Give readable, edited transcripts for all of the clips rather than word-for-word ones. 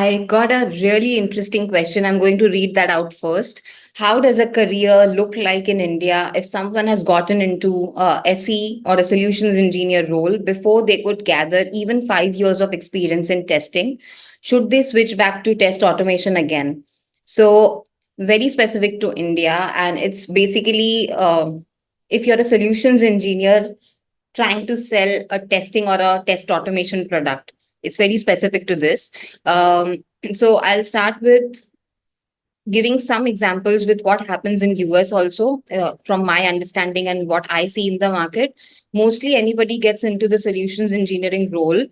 I got a really interesting question. I'm going to read that out first. How does a career look like in India if someone has gotten into a SE or a solutions engineer role before they could gather even 5 years of experience in testing? Should they switch back to test automation again? So, very specific to India, and it's basically if you're a solutions engineer trying to sell a testing or a test automation product. It's very specific to this. So I'll start with giving some examples with what happens in US also, from my understanding and what I see in the market. Mostly anybody gets into the solutions engineering role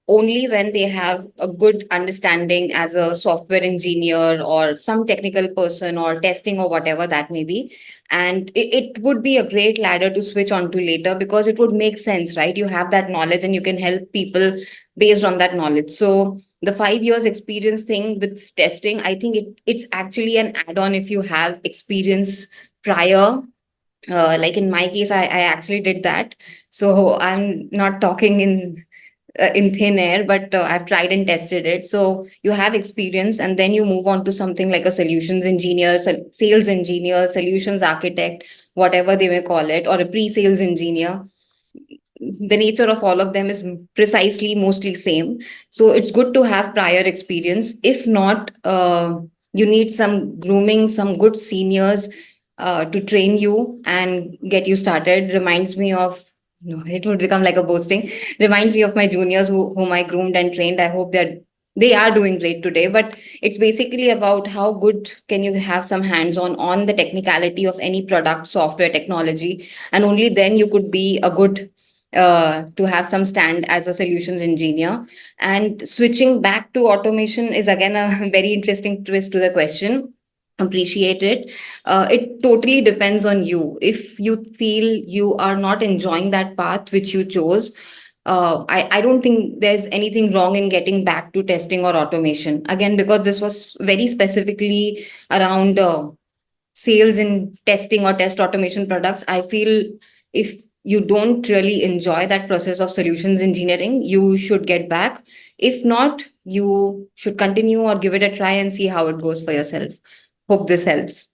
only when they have a good understanding as a software engineer or some technical person or testing or whatever that may be. And it would be a great ladder to switch on to later because it would make sense, right? You have that knowledge and you can help people based on that knowledge. So the 5 years experience thing with testing, I think it's actually an add-on if you have experience prior. Like in my case, I actually did that. So I'm not talking in thin air, but I've tried and tested it. So you have experience, and then you move on to something like a solutions engineer, sales engineer, solutions architect, whatever they may call it, or a pre-sales engineer. The nature of all of them is precisely mostly same. So it's good to have prior experience. If not, you need some grooming, some good seniors to train you and get you started. Reminds me of, no, it would become like a boasting. Reminds me of my juniors whom I groomed and trained. I hope that they are doing great today. But it's basically about how good can you have some hands on the technicality of any product, software, technology, and only then you could be a good to have some stand as a solutions engineer. And switching back to automation is again a very interesting twist to the question. Appreciate it. It totally depends on you. If you feel you are not enjoying that path which you chose, I don't think there's anything wrong in getting back to testing or automation. Again, because this was very specifically around sales in testing or test automation products, I feel if you don't really enjoy that process of solutions engineering, you should get back. If not, you should continue or give it a try and see how it goes for yourself. Hope this helps.